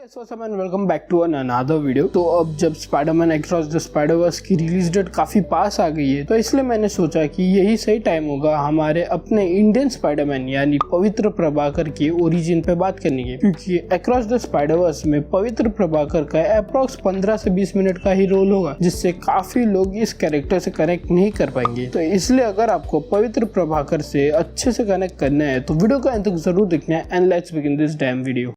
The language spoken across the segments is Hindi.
Welcome back to another video. तो अब जब स्पाइडरमैन अक्रॉस द स्पाइडरवर्स की रिलीज डेट काफी पास आ गई है, तो इसलिए मैंने सोचा कि यही सही टाइम होगा हमारे अपने इंडियन स्पाइडरमैन यानी पवित्र प्रभाकर की ओरिजिन पे बात करने की, क्योंकि अक्रॉस द स्पाइडरवर्स में पवित्र प्रभाकर का अप्रॉक्स 15 से 20 मिनट का ही रोल होगा, जिससे काफी लोग इस कैरेक्टर से कनेक्ट नहीं कर पाएंगे। तो इसलिए अगर आपको पवित्र प्रभाकर से अच्छे से कनेक्ट करना है तो वीडियो का अंत तक जरूर देखना है। And let's begin this dam video.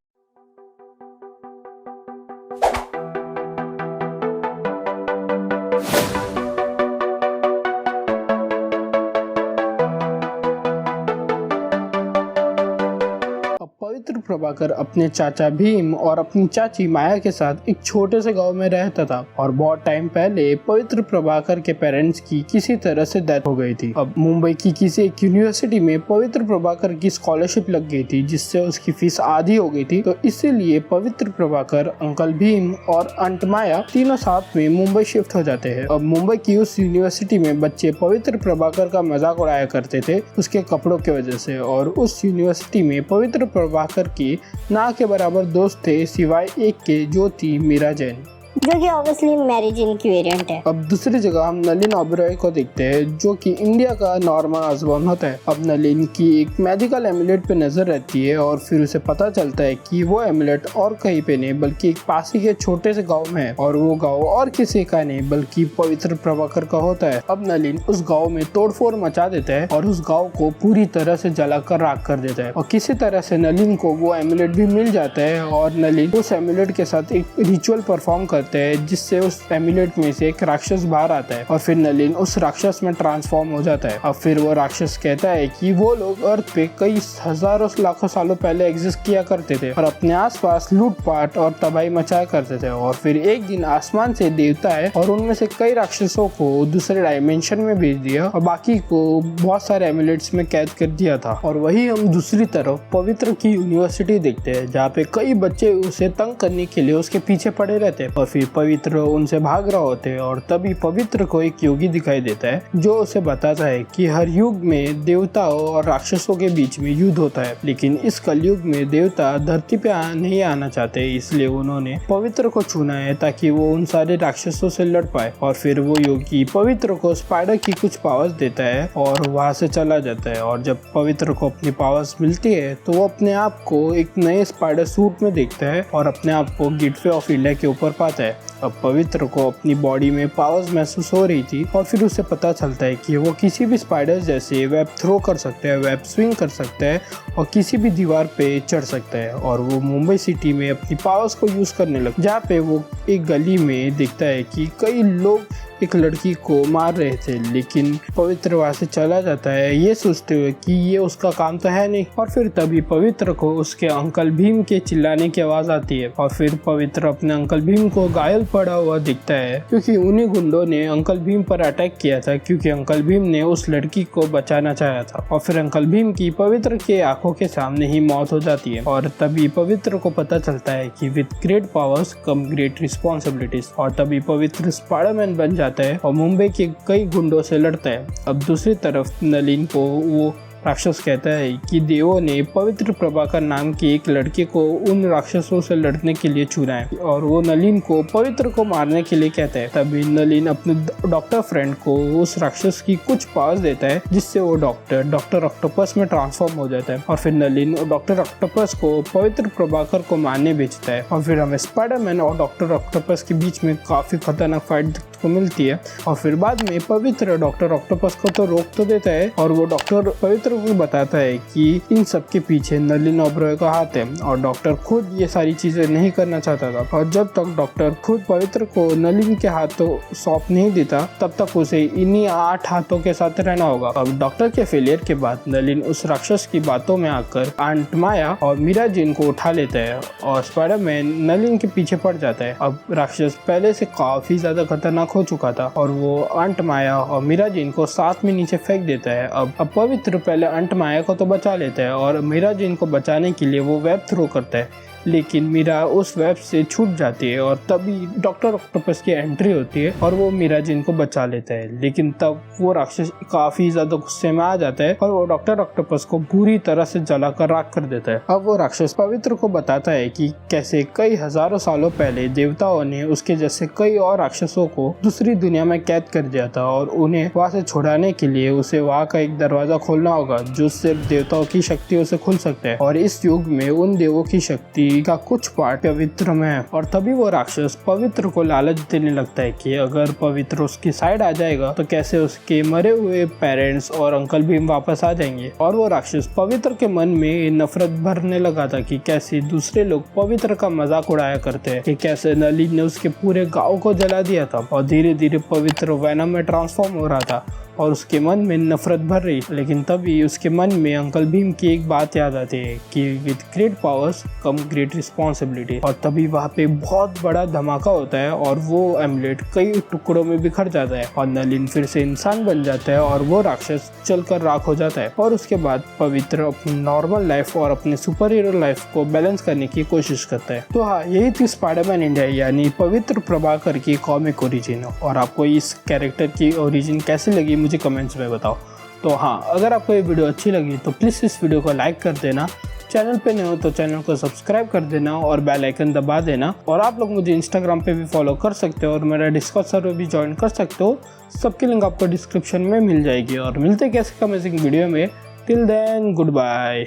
पवित्र प्रभाकर अपने चाचा भीम और अपनी चाची माया के साथ एक छोटे से गांव में रहता था और बहुत टाइम पहले पवित्र प्रभाकर के पेरेंट्स की किसी तरह से डेथ हो गई थी। अब मुंबई की किसी एक यूनिवर्सिटी में पवित्र प्रभाकर की स्कॉलरशिप लग गई थी, जिससे उसकी फीस आधी हो गई थी। तो इसीलिए पवित्र प्रभाकर, अंकल भीम और आंट माया तीनों साथ में मुंबई शिफ्ट हो जाते हैं। अब मुंबई की उस यूनिवर्सिटी में बच्चे पवित्र प्रभाकर का मजाक उड़ाया करते थे उसके कपड़ों की वजह से, और उस यूनिवर्सिटी में पवित्र प्रभाकर की ना के बराबर दोस्त थे सिवाय एक के, जो थी मीरा जैन, जो कि ऑब्वियसली मैरी जेन की वेरिएंट है। अब दूसरी जगह हम नलिन ओबेरॉय को देखते हैं, जो कि इंडिया का नॉर्मन ऑसबॉर्न होता है। अब नलिन की एक मेडिकल एमुलेट पे नजर रहती है और फिर उसे पता चलता है कि वो एमुलेट और कहीं पे नहीं बल्कि एक पास ही के छोटे से गांव में है, और वो गांव और किसी का नहीं बल्कि पवित्र प्रभाकर का होता है। अब नलिन उस गाँव में तोड़फोड़ मचा देता है और उस गाँव को पूरी तरह से जलाकर राख कर देता है, और किसी तरह से नलिन को वो एमुलेट भी मिल जाता है और नलिन उस एमुलेट के साथ एक रिचुअल परफॉर्म करते हैं, जिससे उस एमुलेट में से एक राक्षस बाहर आता है और फिर नलिन उस राक्षस में ट्रांसफॉर्म हो जाता है। अब फिर वो राक्षस कहता है कि वो लोग अर्थ पे कई हजारों लाखों सालों पहले एग्जिस्ट किया करते थे और अपने आसपास लूटपाट और तबाही मचाया करते थे, और फिर एक दिन आसमान से देवता है और उनमें से कई राक्षसों को दूसरे डायमेंशन में भेज दिया और बाकी को बहुत सारे एमुलेट्स में कैद कर दिया था। और वही हम दूसरी तरफ पवित्र की यूनिवर्सिटी देखते हैं, जहाँ पे कई बच्चे उसे तंग करने के लिए उसके पीछे पड़े रहते हैं और फिर पवित्र उनसे भाग रहा होते हैं। और तभी पवित्र को एक योगी दिखाई देता है जो उसे बताता है कि हर युग में देवताओं और राक्षसों के बीच में युद्ध होता है, लेकिन इस कलयुग में देवता धरती पे नहीं आना चाहते, इसलिए उन्होंने पवित्र को चुना है ताकि वो उन सारे राक्षसों से लड़ पाए। और फिर वो योगी पवित्र को स्पाइडर की कुछ पावर्स देता है और वहां से चला जाता है। और जब पवित्र को अपनी पावर्स मिलती है तो वो अपने आप को एक नए स्पाइडर सूट में देखता है और अपने आप को गेटवे ऑफ इंडिया के ऊपर पाता है। अब पवित्र को अपनी बॉडी में पावर्स महसूस हो रही थी और फिर उसे पता चलता है कि वो किसी भी स्पाइडर जैसे वेब थ्रो कर सकता है, वेब स्विंग कर सकता है और किसी भी दीवार पे चढ़ सकता है। और वो मुंबई सिटी में अपनी पावर्स को यूज करने लगा, जहाँ पे वो एक गली में देखता है कि कई लोग एक लड़की को मार रहे थे, लेकिन पवित्र वहां से चला जाता है ये सोचते हुए कि ये उसका काम तो है नहीं। और फिर तभी पवित्र को उसके अंकल भीम के चिल्लाने की आवाज आती है और फिर पवित्र अपने अंकल भीम को घायल पड़ा हुआ दिखता है, क्योंकि उन्हीं गुंडों ने अंकल भीम पर अटैक किया था, क्योंकि अंकल भीम ने उस लड़की को बचाना चाहा था। और फिर अंकल भीम की पवित्र के आंखों के सामने ही मौत हो जाती है। और तभी पवित्र को पता चलता है कि with great powers come great responsibilities, और तभी पवित्र स्पाइडरमैन बन जाता है और मुंबई के कई गुंडों से लड़ता है। अब दूसरी तरफ नलिन को वो राक्षस कहता है कि देवों ने पवित्र प्रभाकर नाम की एक लड़के को उन राक्षसों से लड़ने के लिए चुना है, और वो नलिन को पवित्र को मारने के लिए कहता है। तभी नलिन अपने डॉक्टर फ्रेंड को उस राक्षस की कुछ पावर्स देता है, जिससे वो डॉक्टर ऑक्टोपस में ट्रांसफॉर्म हो जाता है। और फिर नलिन डॉक्टर ऑक्टोपस को पवित्र प्रभाकर को मारने भेजता है, और फिर हमें स्पाइडरमैन और डॉक्टर ऑक्टोपस के बीच में काफी खतरनाक फाइट को मिलती है। और फिर बाद में पवित्र डॉक्टर ऑक्टोपस को तो रोक तो देता है, और वो डॉक्टर पवित्र को बताता है कि इन सब के पीछे नलिन ओबेरॉय का हाथ है, और डॉक्टर खुद ये सारी चीजें नहीं करना चाहता था। और जब तक डॉक्टर खुद पवित्र को नलिन के हाथों सौंप नहीं देता, तब तक उसे इन्हीं 8 हाथों के साथ रहना होगा। अब डॉक्टर के फेलियर के बाद नलिन उस राक्षस की बातों में आकर आंट माया और मीरा जेन को उठा लेता है और स्पाइडरमैन नलिन के पीछे पड़ जाता है। अब राक्षस पहले से काफी ज्यादा खतरनाक हो चुका था और वो आंट माया और मीरा जेन को साथ में नीचे फेंक देता है। अब पवित्र पहले आंट माया को तो बचा लेता है और मीरा जेन को बचाने के लिए वो वेब थ्रो करता है, लेकिन मीरा उस वेब से छूट जाती है और तभी डॉक्टर ऑक्टोपस की एंट्री होती है और वो मीरा जिन को बचा लेता है। लेकिन तब वो राक्षस काफी ज्यादा गुस्से में आ जाता है और वो डॉक्टर ऑक्टोपस को पूरी तरह से जलाकर राख कर देता है। अब वो राक्षस पवित्र को बताता है कि कैसे कई हजारों सालों पहले देवताओं ने उसके जैसे कई और राक्षसों को दूसरी दुनिया में कैद कर दिया था और उन्हें वहाँ से छुड़ाने के लिए उसे वहाँ का एक दरवाजा खोलना होगा जो सिर्फ देवताओं की शक्तियों से खुल सकता है और इस युग में उन देवों की शक्ति का कुछ पार्ट पवित्र में है। और तभी वो राक्षस पवित्र को लालच देने लगता है कि अगर पवित्र उसकी साइड आ जाएगा तो कैसे उसके मरे हुए पेरेंट्स और अंकल भीम वापस आ जाएंगे। और वो राक्षस पवित्र के मन में नफरत भरने लगा था कि कैसे दूसरे लोग पवित्र का मजाक उड़ाया करते हैं, कि कैसे नलिन ने उसके पूरे गांव को जला दिया था और धीरे धीरे पवित्र वेनम में ट्रांसफॉर्म हो रहा था और उसके मन में नफरत भर रही। लेकिन तभी उसके मन में अंकल भीम की एक बात याद आती है कि with great powers come great responsibility. और तभी वहाँ पे बहुत बड़ा धमाका होता है और वो एमुलेट कई टुकड़ों में बिखर जाता है और नलिन फिर से इंसान बन जाता है और वो राक्षस चलकर राख हो जाता है। और उसके बाद पवित्र अपनी नॉर्मल लाइफ और अपने सुपर हीरो लाइफ को बैलेंस करने की कोशिश करता है। तो हाँ, यही थी स्पाइडरमैन इंडिया यानी पवित्र प्रभाकर की कॉमिक ओरिजिन। और आपको इस कैरेक्टर की ओरिजिन कैसी लगी मुझे कमेंट्स में बताओ। तो हाँ, अगर आपको ये वीडियो अच्छी लगी तो प्लीज़ इस वीडियो को लाइक कर देना, चैनल पे नए हो तो चैनल को सब्सक्राइब कर देना और बेल आइकन दबा देना। और आप लोग मुझे इंस्टाग्राम पे भी फॉलो कर सकते हो और मेरा डिस्कॉर्ड सर्वर भी ज्वाइन कर सकते हो। सबकी लिंक आपको डिस्क्रिप्शन में मिल जाएगी। और मिलते हैं कैसे अमेजिंग वीडियो में। Till then good bye.